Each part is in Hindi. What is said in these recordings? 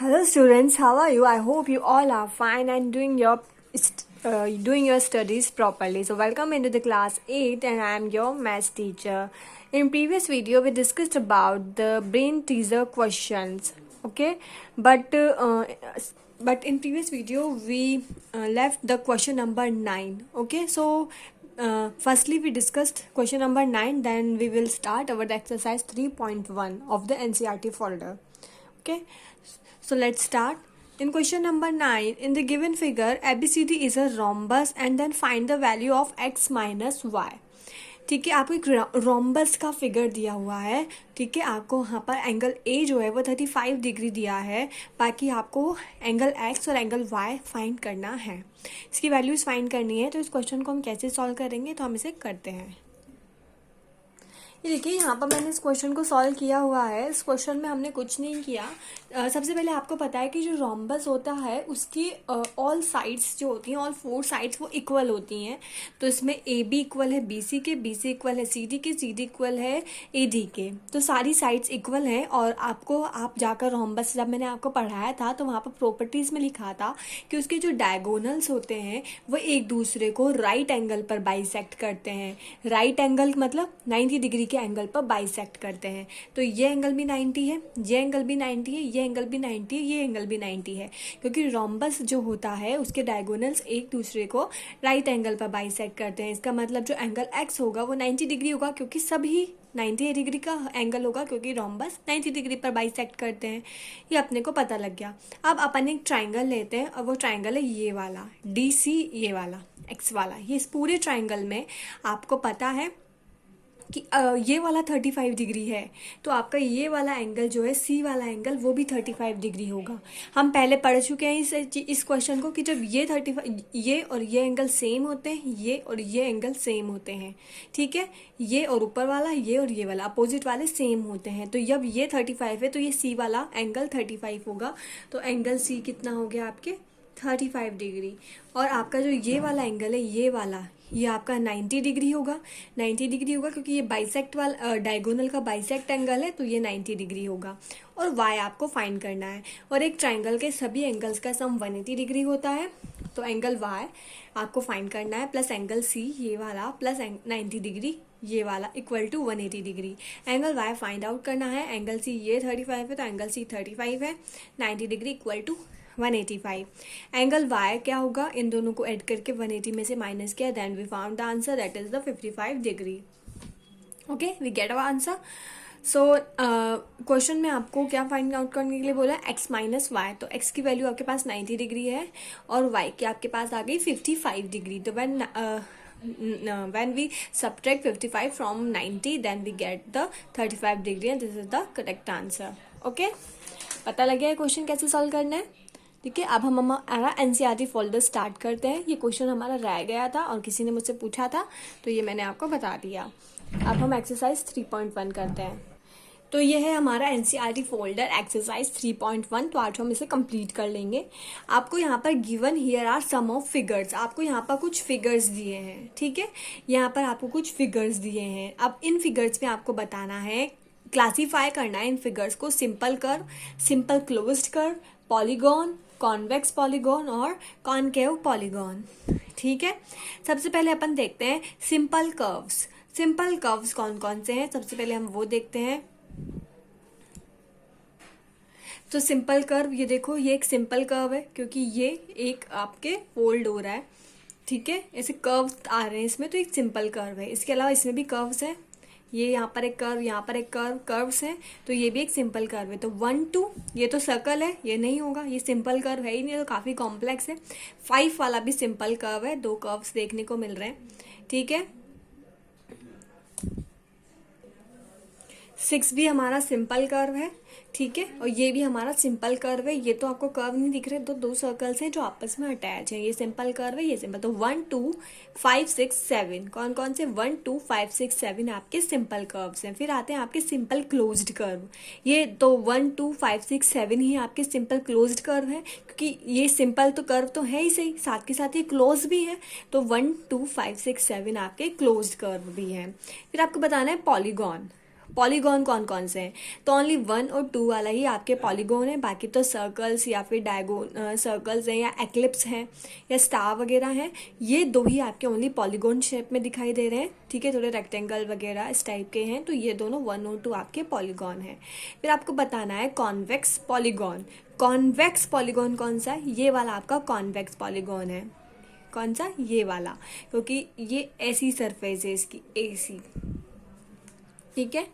Hello students, how are you? I hope you all are fine and doing your studies properly. So welcome into the class 8 and I am your maths teacher. In previous video we discussed about the brain teaser questions, okay? But in previous video we left the question number 9, okay? So firstly we discussed question number 9, then we will start our exercise 3.1 of the NCERT folder. Okay, so let's start. In question number 9, in the given figure, ABCD is a rhombus and then find the value of x minus y. ठीक है, आपको एक रोम्बस का फिगर दिया हुआ है. ठीक है, आपको यहाँ पर एंगल ए जो है वो 35 डिग्री दिया है. बाकी आपको एंगल एक्स और एंगल वाई फाइंड करना है. इसकी वैल्यूज फाइंड करनी है. तो इस क्वेश्चन को हम कैसे सॉल्व करेंगे, तो हम इसे करते हैं. ये देखिए, यहाँ पर मैंने इस क्वेश्चन को सॉल्व किया हुआ है. इस क्वेश्चन में हमने कुछ नहीं किया. सबसे पहले आपको पता है कि जो रोम्बस होता है उसकी ऑल साइड्स जो होती हैं, ऑल 4 साइड्स वो इक्वल होती हैं. तो इसमें ए बी इक्वल है बी सी के, बी सी इक्वल है सी डी के, सी डी इक्वल है ए डी के. तो सारी साइड्स इक्वल हैं. और आपको आप जाकर रोम्बस जब मैंने आपको पढ़ाया था तो वहाँ पर प्रॉपर्टीज़ में लिखा था कि उसके जो डायगोनल्स होते हैं वो एक दूसरे को राइट एंगल पर बाइसेक्ट करते हैं. राइट एंगल मतलब 90 डिग्री के एंगल पर बाइसेक्ट करते हैं. तो ये एंगल भी 90 है, ये एंगल भी 90 है, ये एंगल भी 90 है, ये एंगल भी 90 है. क्योंकि रोम्बस जो होता है उसके डायगोनल्स एक दूसरे को राइट एंगल पर बाइसेक्ट करते हैं. इसका मतलब जो एंगल एक्स होगा वो 90 डिग्री होगा, क्योंकि सभी 90 डिग्री का एंगल होगा, क्योंकि रोम्बस 90 डिग्री पर बाइसेक्ट करते हैं. ये अपने को पता लग गया. अब अपन एक ट्राइंगल लेते हैं और वो ट्राइंगल है ये वाला डी सी, ये वाला एक्स वाला. ये इस पूरे ट्राइंगल में आपको पता है कि ये वाला 35 डिग्री है. तो आपका ये वाला एंगल जो है सी वाला एंगल वो भी 35 डिग्री होगा. हम पहले पढ़ चुके हैं इस क्वेश्चन को कि जब ये 35 ये और ये एंगल सेम होते हैं, ये और ये एंगल सेम होते हैं. ठीक है, ये और ऊपर वाला, ये और ये वाला अपोजिट वाले सेम होते हैं. तो जब ये 35 है तो ये सी वाला एंगल 35 होगा. तो एंगल सी कितना हो गया आपके 35 डिग्री. और आपका जो ये वाला एंगल है ये वाला, ये आपका 90 डिग्री होगा. 90 डिग्री होगा क्योंकि ये बाइसेक्ट वाला डायगोनल का बाइसेक्ट एंगल है, तो ये 90 डिग्री होगा. और y आपको फाइंड करना है. और एक ट्राइंगल के सभी एंगल्स का सम 180 डिग्री होता है. तो एंगल y आपको फाइंड करना है प्लस एंगल c ये वाला प्लस 90 डिग्री ये वाला equal to 180 degree. Angle y find out करना है. एंगल c ये 35 है तो एंगल c 35 है. 90 degree equal to 185. Angle y क्या होगा, इन दोनों को ऐड करके 180 में से माइनस किया, then we found the answer, that is the 55 degree. Okay, we get our answer. So question में आपको क्या फाइंड आउट करने के लिए बोला, x माइनस वाई. तो x की वैल्यू आपके पास 90 डिग्री है और y की आपके पास आ गई 55 डिग्री. तो when we subtract 55 from 90 then we get the 35 degree and this is the correct answer. Okay, पता लग गया क्वेश्चन कैसे सॉल्व करना है. ठीक है, अब हम हमारा एनसीईआरटी फोल्डर स्टार्ट करते हैं. ये क्वेश्चन हमारा रह गया था और किसी ने मुझसे पूछा था, तो ये मैंने आपको बता दिया. अब हम एक्सरसाइज 3.1 करते हैं. तो ये है हमारा एनसीईआरटी फोल्डर एक्सरसाइज 3.1. तो आज हम इसे कंप्लीट कर लेंगे. आपको यहाँ पर given here are some of figures. आपको यहाँ पर कुछ फिगर्स दिए हैं. ठीक है, यहाँ पर आपको कुछ फिगर्स दिए हैं. अब इन फिगर्स में आपको बताना है, क्लासीफाई करना है इन फिगर्स को. Simple curve, simple closed curve, polygon, convex polygon और कॉनकेव पॉलीगॉन. ठीक है, सबसे पहले अपन देखते हैं सिंपल कर्व्स. सिंपल कर्व्स कौन कौन से हैं, सबसे पहले हम वो देखते हैं. तो सिंपल कर्व, ये देखो, ये एक सिंपल कर्व है क्योंकि ये एक आपके फोल्ड हो रहा है. ठीक है, ऐसे कर्व आ रहे हैं इसमें, तो एक सिंपल कर्व है. इसके अलावा इसमें भी कर्व्स हैं. ये यहाँ पर एक कर्व, यहाँ पर एक कर्व, कर्व्स हैं. तो ये भी एक सिंपल कर्व है. तो 1 2, ये तो सर्कल है, ये नहीं होगा, ये सिंपल कर्व है ही नहीं, तो काफ़ी कॉम्प्लेक्स है. 5 वाला भी सिंपल कर्व है, 2 कर्व्स देखने को मिल रहे हैं. ठीक है, 6 भी हमारा सिंपल कर्व है. ठीक है, और ये भी हमारा सिंपल कर्व है. ये तो आपको कर्व नहीं दिख रहे, तो 2 सर्कल्स हैं जो आपस में अटैच हैं. ये सिंपल कर्व है, ये सिंपल. तो 1 2 5 6 7 कौन कौन से 1 2 5 6 7 आपके सिंपल कर्व्स हैं. फिर आते हैं आपके सिंपल क्लोज्ड कर्व. ये तो 1 2 5 6 7 ही आपके सिंपल क्लोज्ड कर्व है, क्योंकि ये सिंपल तो कर्व तो है ही सही, साथ के साथ ये क्लोज भी है. तो 1 2 5 6 7 आपके क्लोज्ड कर्व भी हैं. फिर आपको बताना है पॉलीगॉन. पॉलीगॉन कौन कौन से हैं, तो ओनली 1 और 2 वाला ही आपके पॉलीगॉन है, बाकी तो सर्कल्स या फिर डायगोन सर्कल्स हैं या एक्लिप्स हैं या स्टार वगैरह हैं, ये दो ही आपके ओनली पॉलीगॉन शेप में दिखाई दे रहे हैं। ठीक है, थोड़े रेक्टेंगल वगैरह इस टाइप के हैं, तो ये दोनों 1 और 2 आपके पॉलीगॉन हैं। फिर आपको बताना है कॉन्वेक्स पॉलीगॉन। कॉन्वेक्स पॉलीगॉन कौन सा है, ये वाला आपका कॉन्वेक्स पॉलीगॉन है। कौन सा, ये वाला, क्योंकि ये ऐसी सरफेस है इसकी, ऐसी। ठीक है,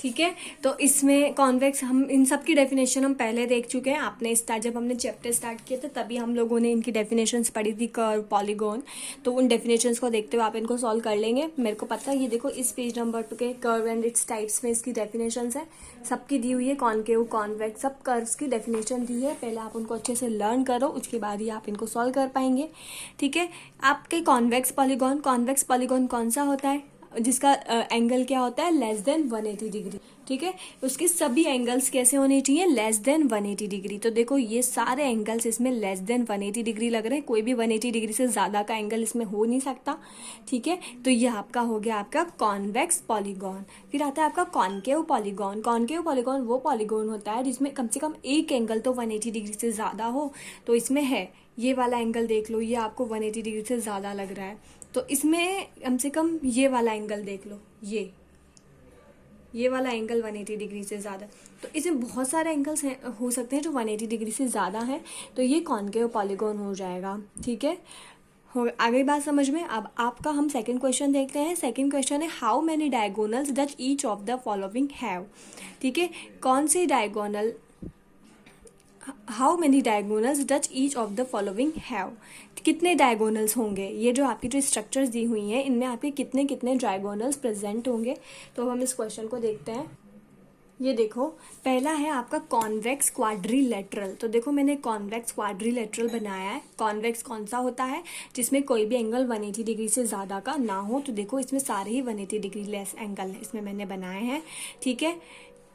ठीक है, तो इसमें कॉन्वेक्स, हम इन सब की डेफिनेशन हम पहले देख चुके हैं। आपने जब हमने चैप्टर स्टार्ट किया था तभी हम लोगों ने इनकी डेफिनेशंस पढ़ी थी, कर्व, पॉलीगॉन। तो उन डेफिनेशंस को देखते हुए आप इनको सॉल्व कर लेंगे, मेरे को पता है। ये देखो इस पेज नंबर 2 के कर्व एंड इट्स टाइप्स में इसकी डेफिनेशंस है, सबकी दी हुई है। कॉनकेव, कॉन्वेक्स, सब कर्व्स की डेफिनेशन दी है। पहले आप उनको अच्छे से लर्न करो, उसके बाद ही आप इनको सॉल्व कर पाएंगे। ठीक है, आपके कॉन्वेक्स पॉलीगॉन कौन सा होता है, जिसका एंगल क्या होता है, लेस देन 180 डिग्री। ठीक है, उसके सभी एंगल्स कैसे होने चाहिए, लेस देन 180 डिग्री। तो देखो ये सारे एंगल्स इसमें लेस देन 180 डिग्री लग रहे हैं, कोई भी 180 डिग्री से ज़्यादा का एंगल इसमें हो नहीं सकता। ठीक है, तो ये आपका हो गया आपका कॉन्वेक्स पॉलीगॉन। फिर आता है आपका कॉनकेव पॉलीगॉन। कॉनकेव पॉलीगॉन वो पॉलीगॉन होता है जिसमें कम से कम एक एंगल तो 180 डिग्री से ज़्यादा हो। तो इसमें है, ये वाला एंगल देख लो, ये आपको 180 डिग्री से ज़्यादा लग रहा है, तो इसमें कम से कम ये वाला एंगल देख लो, ये वाला एंगल 180 डिग्री से ज़्यादा। तो इसमें बहुत सारे एंगल्स हो सकते हैं जो 180 डिग्री से ज़्यादा हैं, तो ये कॉनकेव पॉलीगॉन हो जाएगा। ठीक है, हो आगे बात समझ में। अब आपका हम सेकंड क्वेश्चन देखते हैं। सेकंड क्वेश्चन है, how many diagonals does each of the following have. ठीक है, कौन सी diagonal, how many diagonals does each of the following have, कितने डायगोनल्स होंगे, ये जो आपकी जो स्ट्रक्चर्स दी हुई हैं इनमें आपके कितने कितने डायगोनल्स प्रेजेंट होंगे। तो हम इस क्वेश्चन को देखते हैं। ये देखो, पहला है आपका कॉन्वेक्स क्वाड्रिलेटरल। तो देखो मैंने कॉन्वेक्स क्वाड्रिलेटरल बनाया है। कॉन्वेक्स कौन सा होता है, जिसमें कोई भी एंगल 180 डिग्री से ज़्यादा का ना हो। तो देखो इसमें सारे ही 180 डिग्री लेस एंगल है, इसमें मैंने बनाए हैं। ठीक है,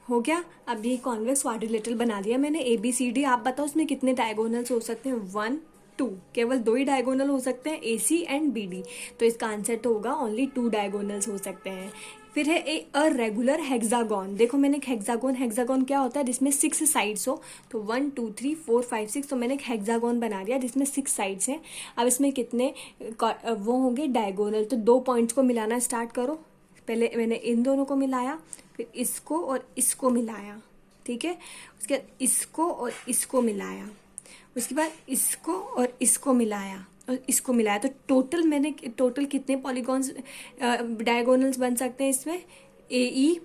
हो गया। अब ये कॉन्वेक्स क्वाड्रिलेटरल बना दिया मैंने, ABCD। आप बताओ इसमें कितने डायगोनल्स हो सकते हैं, 1 2, केवल 2 ही डायगोनल हो सकते हैं, AC एंड BD। तो इसका आंसर तो होगा ओनली 2 डायगोनल्स हो सकते हैं। फिर है अ रेगुलर हेक्सागोन। देखो मैंने एक हेक्सागोन क्या होता है, जिसमें 6 साइड्स हो। तो 1 2 3 4 5 6, तो मैंने एक हेक्सागोन बना दिया जिसमें 6 साइड्स हैं। अब इसमें कितने वो होंगे डायगोनल, तो 2 पॉइंट्स को मिलाना स्टार्ट करो। पहले मैंने इन दोनों को मिलाया, फिर इसको और इसको मिलाया। ठीक है, उसके बाद इसको और इसको मिलाया, उसके बाद इसको और इसको मिलाया और इसको मिलाया। तो टोटल कितने पॉलीगॉन्स डायगोनल्स बन सकते हैं इसमें, AE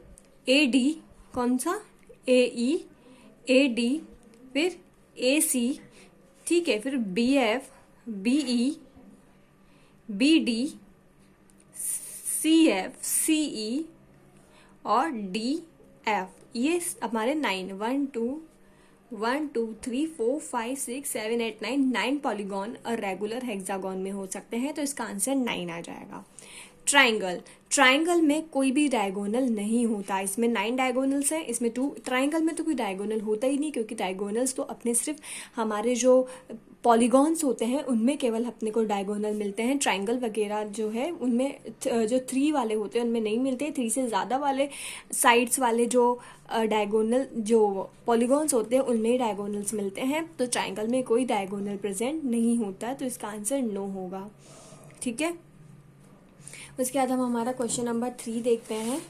AD, कौन सा, AE AD, फिर AC। ठीक है, फिर BF BE BD CF CE और DF। ये हमारे 1 2 3 4 5 6 7 8 9 पॉलीगॉन और रेगुलर हेक्सागोन में हो सकते हैं। तो इसका आंसर 9 आ जाएगा। ट्राइंगल में कोई भी डायगोनल नहीं होता। इसमें 9 डायगोनल्स हैं, इसमें 2। ट्राइंगल में तो कोई डायगोनल होता ही नहीं, क्योंकि डायगोनल्स तो अपने सिर्फ हमारे जो पॉलीगॉन्स होते हैं उनमें केवल अपने को डायगोनल मिलते हैं। ट्राइंगल वगैरह जो है उनमें जो 3 वाले होते हैं उनमें नहीं मिलते। 3 से ज़्यादा वाले साइड्स वाले जो डायगोनल जो पॉलीगॉन्स होते हैं उनमें ही डायगोनल्स मिलते हैं। तो ट्राइंगल में कोई डायगोनल प्रेजेंट नहीं होता, तो इसका आंसर नो होगा। ठीक है, उसके बाद हम हमारा क्वेश्चन नंबर 3 देखते हैं।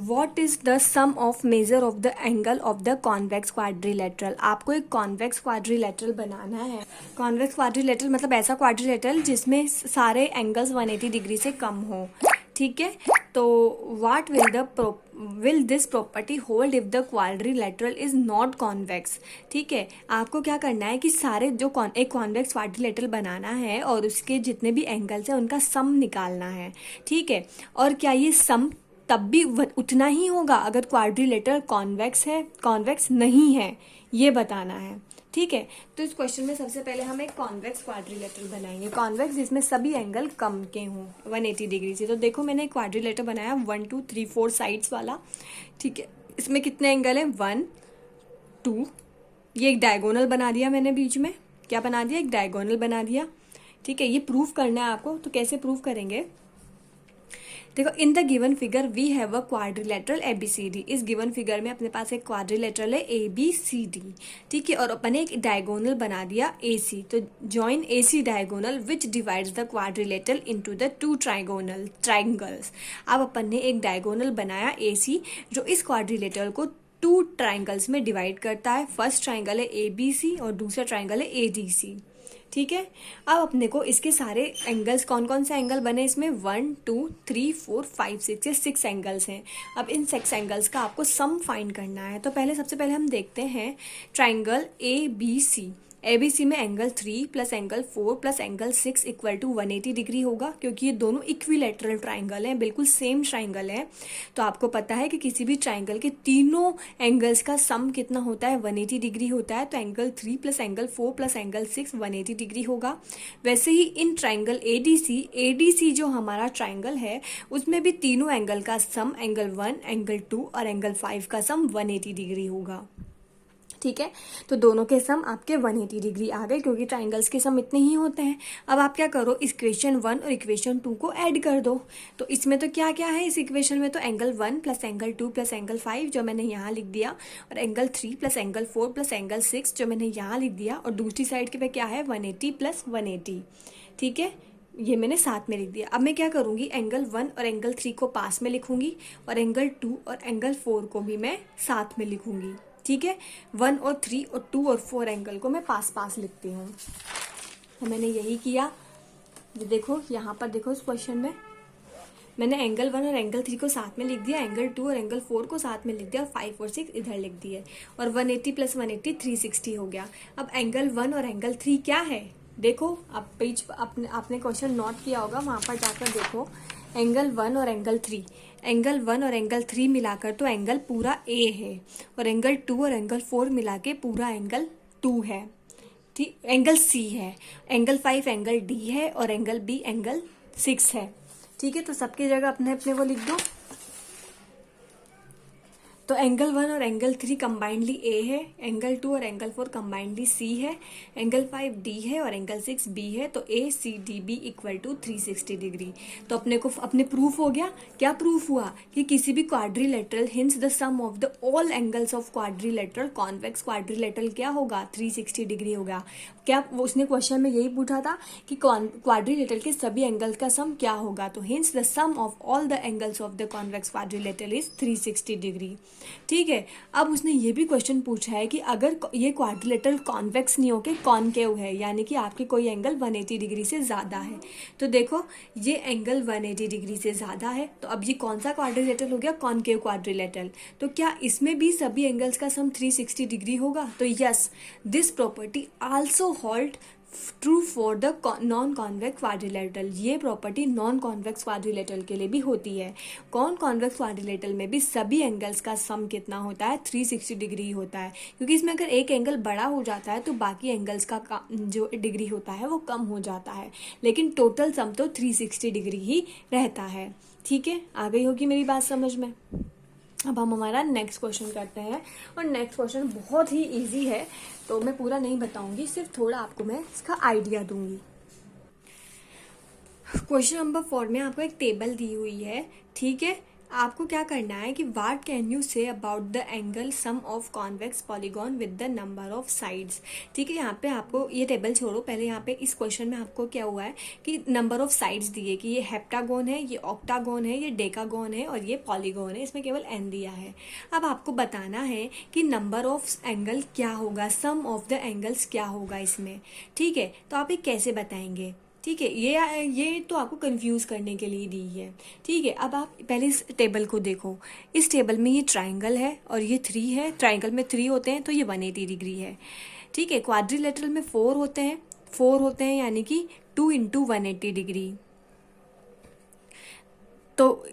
What is the sum of measure of the angle of the convex quadrilateral। आपको एक कॉन्वेक्स क्वाड्रिलेटरल बनाना है। कॉन्वेक्स क्वाड्रिलेटरल मतलब ऐसा क्वाड्रिलेटरल जिसमें सारे एंगल्स 180 डिग्री से कम हो। ठीक है, तो what will this property hold if the quadrilateral is not convex. ठीक है, आपको क्या करना है कि सारे जो एक कॉन्वेक्स क्वाड्रिलेटरल बनाना है और उसके जितने भी एंगल्स हैं उनका सम निकालना है। ठीक है, और क्या ये सम तब भी उतना ही होगा अगर क्वाड्रिलेटरल कॉन्वेक्स नहीं है, ये बताना है। ठीक है, तो इस क्वेश्चन में सबसे पहले हम एक कॉन्वेक्स क्वाड्रिलेटरल बनाएंगे। कॉन्वेक्स जिसमें सभी एंगल कम के हों 180 डिग्री से। तो देखो मैंने एक क्वाड्रिलेटरल बनाया 1 2 3 4 साइड्स वाला। ठीक है, इसमें कितने एंगल हैं, 1 2, ये एक डायगोनल बना दिया मैंने बीच में। क्या बना दिया, एक डायगोनल बना दिया। ठीक है, ये प्रूव करना है आपको। तो कैसे प्रूव करेंगे, देखो, in the given figure we have a quadrilateral A B C D. इस गिवन फिगर में अपने पास एक क्वाड्रिलेटरल है ए बी सी डी, ठीक है, और अपन ने एक डायगोनल बना दिया ए सी। तो join A C diagonal which divides the quadrilateral into the two triangles. अब अपन ने एक डायगोनल बनाया ए सी जो इस क्वाड्रिलेटरल को टू ट्राइंगल्स में डिवाइड करता है। फर्स्ट ट्राइंगल है ए बी सी और दूसरा ट्राइंगल है ए डी सी, ठीक है। अब अपने को इसके सारे एंगल्स, कौन कौन से एंगल बने इसमें, 1 2 3 4 5 6 या 6 एंगल्स हैं। अब इन 6 एंगल्स का आपको सम फाइंड करना है। तो सबसे पहले हम देखते हैं triangle A B C. A B C में angle 3 plus angle 4 plus angle 6 equal to 180 degree होगा, क्योंकि ये दोनों इक्विलेटरल ट्राइंगल हैं, बिल्कुल सेम ट्राइंगल है। तो आपको पता है कि किसी भी ट्राइंगल के तीनों एंगल्स का सम कितना होता है, 180 डिग्री होता है। तो angle 3 plus angle 4 plus angle 6 180 degree होगा। वैसे ही in triangle A D C जो हमारा ट्राइंगल है उसमें भी तीनों एंगल का सम, एंगल 1, एंगल 2 और एंगल 5 का सम 180 डिग्री होगा, ठीक है। तो दोनों के सम आपके 180 डिग्री आ गए, क्योंकि ट्राइंगल्स के सम इतने ही होते हैं। अब आप क्या करो, इक्वेशन 1 और इक्वेशन 2 को ऐड कर दो। तो इसमें तो क्या क्या है इस इक्वेशन में, तो angle 1 plus angle 2 plus angle 5 जो मैंने यहाँ लिख दिया, और angle 3 plus angle 4 plus angle 6 जो मैंने यहाँ लिख दिया, और दूसरी साइड के पे क्या है 180 प्लस 180, ठीक है, ये मैंने साथ में लिख दिया। अब मैं क्या करूँगी, एंगल 1 और एंगल 3 को पास में लिखूंगी और एंगल 2 और एंगल 4 को भी मैं साथ में लिखूंगी, ठीक है। 1 और 3 और 2 और 4 एंगल को मैं पास पास लिखती हूँ। तो मैंने यही किया। ये देखो, यहाँ पर देखो, इस क्वेश्चन में मैंने एंगल 1 और एंगल 3 को साथ में लिख दिया, एंगल 2 और एंगल 4 को साथ में लिख दिया, और 5 और 6 इधर लिख दिए, और 180 प्लस 180 360 हो गया। अब एंगल 1 और एंगल 3 क्या है, देखो, आप पेज आपने क्वेश्चन नोट किया होगा, वहाँ पर जाकर देखो। एंगल 1 और एंगल 3, एंगल 1 और एंगल 3 मिलाकर तो एंगल पूरा ए है, और एंगल 2 और एंगल 4 मिला के पूरा एंगल 2 है, ठीक, एंगल सी है। एंगल 5 एंगल डी है, और एंगल बी एंगल 6 है, ठीक है। तो सबकी जगह अपने अपने वो लिख दो। तो एंगल 1 और एंगल 3 कंबाइंडली ए है, एंगल 2 और एंगल 4 कंबाइंडली सी है, एंगल 5 डी है और एंगल 6 बी है। तो A C D B equal to 360 degree. तो अपने प्रूफ हो गया। क्या प्रूफ हुआ कि किसी भी quadrilateral, hence the sum of the all angles of quadrilateral convex quadrilateral क्या होगा, 360 डिग्री होगा। क्या उसने क्वेश्चन में यही पूछा था कि क्वाड्रिलेटरल के सभी एंगल्स का सम क्या होगा, तो hence the sum of all the angles of the convex quadrilateral is 360 degree, ठीक है। अब उसने ये भी क्वेश्चन पूछा है कि अगर ये क्वाड्रिलेटरल कॉन्वेक्स नहीं होके कॉनकेव है, यानी कि आपके कोई एंगल 180 डिग्री से ज़्यादा है। तो देखो, ये एंगल 180 डिग्री से ज़्यादा है, तो अब ये कौन सा क्वाड्रिलेटरल हो गया, कॉनकेव क्वाड्रिलेटरल। तो क्या इसमें भी सभी एंगल्स का सम 360 डिग्री होगा, तो yes, this property also hold true for the non convex quadrilateral. ये प्रॉपर्टी नॉन कॉन्वेक्स क्वाड्रिलेटरल के लिए भी होती है। कॉन्वेक्स क्वाड्रिलेटरल में भी सभी एंगल्स का सम कितना होता है, 360 डिग्री होता है, क्योंकि इसमें अगर एक एंगल बड़ा हो जाता है तो बाकी एंगल्स का जो डिग्री होता है वो कम हो जाता है, लेकिन टोटल सम तो 360 डिग्री ही रहता है, ठीक है। आ गई होगी मेरी बात समझ में। अब हम हमारा नेक्स्ट क्वेश्चन करते हैं, और नेक्स्ट क्वेश्चन बहुत ही इजी है, तो मैं पूरा नहीं बताऊंगी, सिर्फ थोड़ा आपको मैं इसका आइडिया दूंगी। क्वेश्चन नंबर 4 में आपको एक टेबल दी हुई है, ठीक है। आपको क्या करना है कि व्हाट कैन यू से about the angle sum of convex polygon with the number of sides, ठीक है। यहाँ पे आपको ये टेबल छोड़ो, पहले यहाँ पे इस क्वेश्चन में आपको क्या हुआ है कि नंबर ऑफ साइड्स दिए कि ये हेप्टागोन है, ये ऑक्टागोन है, ये डेकागोन है और ये पॉलीगॉन है, इसमें केवल एन दिया है। अब आपको बताना है कि नंबर ऑफ एंगल क्या होगा, सम ऑफ द एंगल्स क्या होगा इसमें, ठीक है। तो आप ये कैसे बताएंगे, ठीक है, ये तो आपको कंफ्यूज करने के लिए दी है, ठीक है। अब आप पहले इस टेबल को देखो। इस टेबल में ये ट्राइंगल है और ये 3 है, ट्राइंगल में 3 होते हैं तो ये 180 डिग्री है, ठीक है। क्वाड्रिलेटरल में 4 होते हैं यानी कि 2 × 180 डिग्री। तो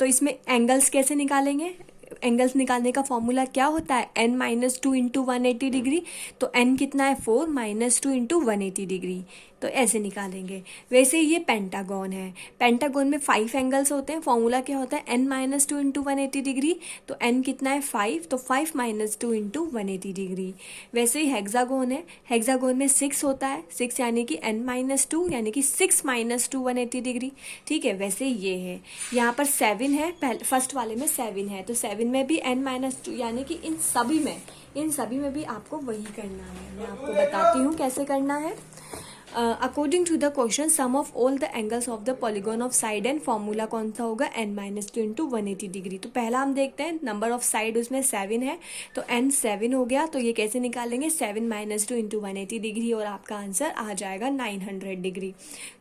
इसमें एंगल्स कैसे निकालेंगे, एंगल्स निकालने का फॉर्मूला क्या होता है, n - 2 × 180 डिग्री। तो n कितना है 4 - 2 × 180 डिग्री, तो ऐसे निकालेंगे। वैसे ये पेंटागन है, पेंटागन में 5 एंगल्स होते हैं। फॉर्मूला क्या होता है, n-2 इंटू 180 डिग्री। तो n कितना है 5, तो 5 - 2 इंटू 180 डिग्री। वैसे ही हेक्सागोन है, हेक्सागोन में 6 होता है, 6 यानी कि n-2 यानी कि 6 - 2 180 डिग्री। ठीक है, वैसे ये है, यहाँ पर 7 है, पहले फर्स्ट वाले में 7 है, तो 7 में भी n-2 यानी कि इन सभी में भी आपको वही करना है। मैं आपको बताती हूँ कैसे करना है। According to the question sum of all the angles of the polygon of side and formula कौन सा होगा, n-2 इंटू 180 डिग्री। तो पहला हम देखते हैं, नंबर ऑफ साइड उसमें 7 है, तो n 7 हो गया। तो ये कैसे निकालेंगे, 7 - 2 इंटू 180 डिग्री, और आपका आंसर आ जाएगा 900 डिग्री।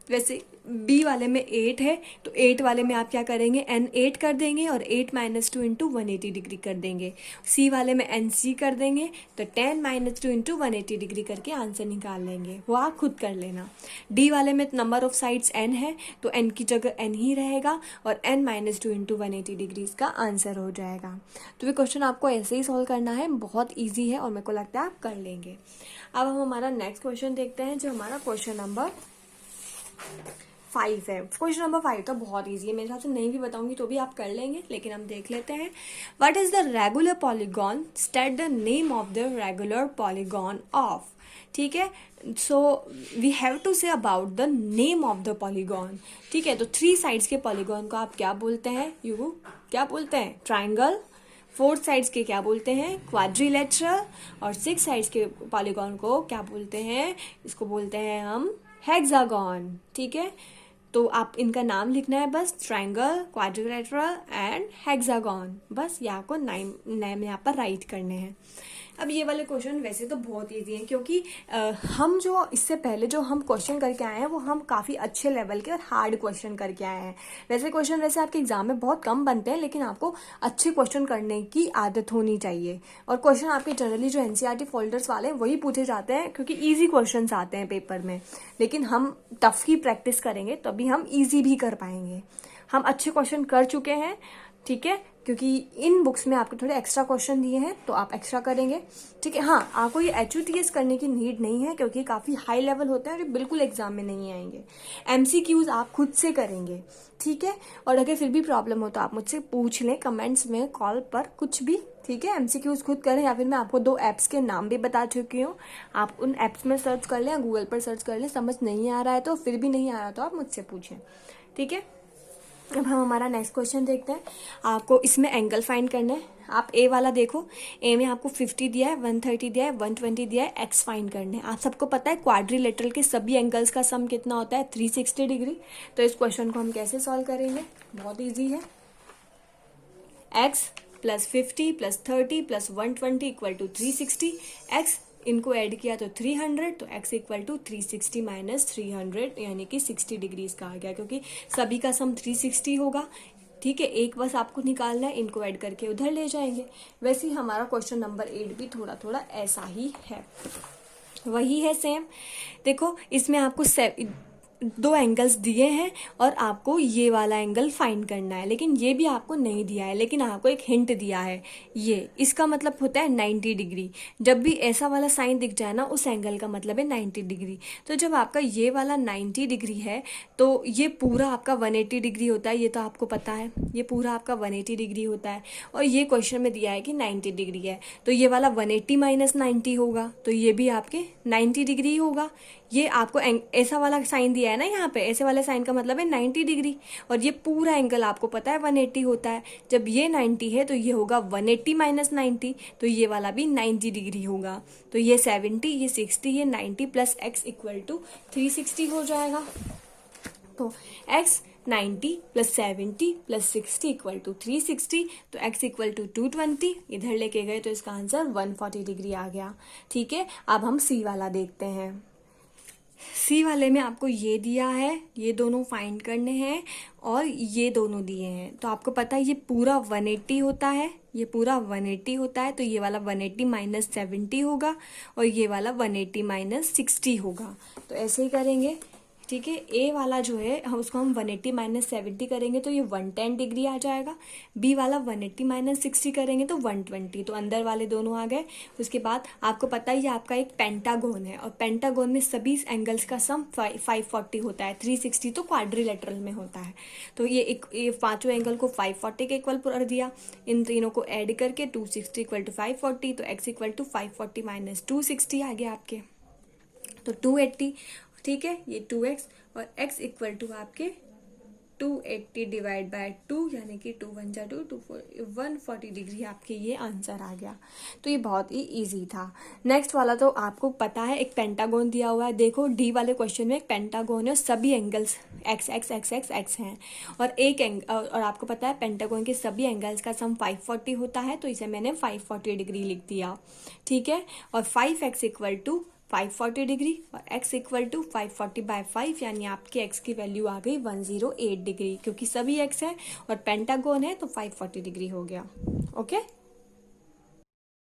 वैसे बी वाले में 8 है, तो 8 वाले में आप क्या करेंगे, n 8 कर देंगे और 8 - 2 इंटू 180 डिग्री कर देंगे। सी वाले में n c कर देंगे, तो 10 - 2 इंटू 180 डिग्री करके आंसर निकाल लेंगे, वो आप खुद कर लेना। डी वाले में नंबर ऑफ साइड्स n है, तो n की जगह n ही रहेगा, और n - 2 इंटू 180 डिग्री इसका आंसर हो जाएगा। तो ये क्वेश्चन आपको ऐसे ही सॉल्व करना है, बहुत ईजी है और मेरे को लगता है आप कर लेंगे। अब हम हमारा नेक्स्ट क्वेश्चन देखते हैं, जो हमारा क्वेश्चन नंबर 5 है। क्वेश्चन नंबर 5 तो बहुत ईजी है, मेरे हिसाब से नहीं भी बताऊंगी तो भी आप कर लेंगे, लेकिन हम देख लेते हैं। What is the regular polygon, state the name of the regular polygon of. ठीक है, so we have to say about the name of the polygon. ठीक है, तो 3 साइड्स के पॉलीगॉन को आप क्या बोलते हैं, यू क्या बोलते हैं, ट्राइंगल। 4 साइड्स के क्या बोलते हैं, क्वाड्रिलेटरल। और 6 साइड्स के पॉलीगॉन को क्या बोलते हैं, इसको बोलते हैं हम हेक्सागन। ठीक है, तो आप इनका नाम लिखना है बस, ट्रायंगल, क्वाड्रिलेटरल एंड हेक्सागन। बस ये आपको नेम यहाँ पर राइट करने हैं। अब ये वाले क्वेश्चन वैसे तो बहुत इजी हैं, क्योंकि हम जो इससे पहले जो हम क्वेश्चन करके आए हैं वो हम काफ़ी अच्छे लेवल के और हार्ड क्वेश्चन करके आए हैं। वैसे क्वेश्चन वैसे आपके एग्जाम में बहुत कम बनते हैं, लेकिन आपको अच्छे क्वेश्चन करने की आदत होनी चाहिए। और क्वेश्चन आपके जनरली जो एनसीईआरटी फोल्डर्स वाले हैं वही पूछे जाते हैं, क्योंकि ईजी क्वेश्चन आते हैं पेपर में। लेकिन हम टफ की प्रैक्टिस करेंगे तभी हम ईजी भी कर पाएंगे। हम अच्छे क्वेश्चन कर चुके हैं, ठीक है, क्योंकि इन बुक्स में आपके थोड़े एक्स्ट्रा क्वेश्चन दिए हैं तो आप एक्स्ट्रा करेंगे। ठीक है, हाँ, आपको ये HUTS करने की नीड नहीं है, क्योंकि काफ़ी हाई लेवल होते हैं और ये बिल्कुल एग्जाम में नहीं आएंगे। MCQs आप खुद से करेंगे। ठीक है, और अगर फिर भी प्रॉब्लम हो तो आप मुझसे पूछ लें कमेंट्स में, कॉल पर, कुछ भी। ठीक है, MCQs खुद करें, या फिर मैं आपको 2 ऐप्स के नाम भी बता चुकी हूँ, आप उन ऐप्स में सर्च कर लें, गूगल पर सर्च कर लें। समझ नहीं आ रहा है तो, फिर भी नहीं आ रहा तो आप मुझसे पूछें। ठीक है, अब हम हमारा नेक्स्ट क्वेश्चन देखते हैं। आपको इसमें एंगल फाइंड करना है। आप ए वाला देखो, ए में आपको 50 दिया है, 130 दिया है, 120 दिया है, एक्स फाइंड करने हैं। आप सबको पता है क्वाड्रिलेटरल के सभी एंगल्स का सम कितना होता है, 360 डिग्री। तो इस क्वेश्चन को हम कैसे सॉल्व करेंगे, बहुत ईजी है। X plus 50 plus 30 plus 120 equal to 360। X इनको ऐड किया तो 300, तो x इक्वल टू 360 माइनस 300 यानी कि 60 डिग्री इसका आ गया, क्योंकि सभी का सम 360 होगा। ठीक है, एक बस आपको निकालना है, इनको ऐड करके उधर ले जाएंगे। वैसे ही हमारा क्वेश्चन नंबर 8 भी थोड़ा थोड़ा ऐसा ही है, वही है सेम। देखो, इसमें आपको 2 एंगल्स दिए हैं और आपको ये वाला एंगल फाइंड करना है, लेकिन ये भी आपको नहीं दिया है, लेकिन आपको एक हिंट दिया है। ये इसका मतलब होता है 90 डिग्री। जब भी ऐसा वाला साइन दिख जाए ना, उस एंगल का मतलब है 90 डिग्री। तो जब आपका ये वाला 90 डिग्री है तो ये पूरा आपका 180 डिग्री होता है, ये तो आपको पता है, ये पूरा आपका 180 डिग्री होता है। और ये क्वेश्चन में दिया है कि 90 डिग्री है, तो ये वाला 180 माइनस 90 होगा, तो ये भी आपके 90 डिग्री होगा। ये आपको ऐसा वाला साइन दिया है ना यहाँ पे, ऐसे वाले साइन का मतलब है 90 डिग्री, और ये पूरा एंगल आपको पता है 180 होता है। जब ये 90 है तो ये होगा 180 माइनस 90, तो ये वाला भी 90 डिग्री होगा। तो ये 70, ये 60, ये 90 प्लस x इक्वल टू 360 हो जाएगा। तो x 90 plus 70 plus 60 equal to 360, तो x इक्वल टू 220 इधर लेके गए तो इसका आंसर 140 डिग्री आ गया। ठीक है, अब हम सी वाला देखते हैं। सी वाले में आपको ये दिया है, ये दोनों फाइंड करने हैं, और ये दोनों दिए हैं। तो आपको पता है ये पूरा 180 होता है, ये पूरा 180 होता है, तो ये वाला 180 माइनस 70 होगा, और ये वाला 180 माइनस 60 होगा। तो ऐसे ही करेंगे। ठीक है। ए वाला जो है उसको हम 180 माइनस 70 करेंगे तो ये 110 डिग्री आ जाएगा। बी वाला 180 माइनस 60 करेंगे तो 120, तो अंदर वाले दोनों आ गए। उसके बाद आपको पता ही है आपका एक पेंटागोन है, और पेंटागोन में सभी एंगल्स का सम 540 होता है, 360 तो क्वाड्रिलेटरल में होता है। तो ये पांचों एंगल को 540 के इक्वल कर दिया। इन तीनों को ऐड करके 260 इक्वल टू 540, तो x इक्वल टू 540 माइनस 260 आ गया आपके, तो 280। ठीक है, ये 2x और x इक्वल टू आपके 280 डिवाइड बाय 2, यानी कि 2 1 जा 2 140 डिग्री आपके ये आंसर आ गया। तो ये बहुत ही इजी था। नेक्स्ट वाला तो आपको पता है, एक पेंटागोन दिया हुआ है। देखो डी वाले क्वेश्चन में एक पेंटागोन है और सभी angles x x x x x हैं, और एक और आपको पता है पेंटागोन के सभी एंगल्स का सम 540 होता है, तो इसे मैंने 540 डिग्री लिख दिया। ठीक है, और 5x इक्वल टू 540 डिग्री और x इक्वल टू 540 बाय 5, यानी आपके x की वैल्यू आ गई 108 डिग्री, क्योंकि सभी x है और पेंटागोन है तो 540 डिग्री हो गया। ओके।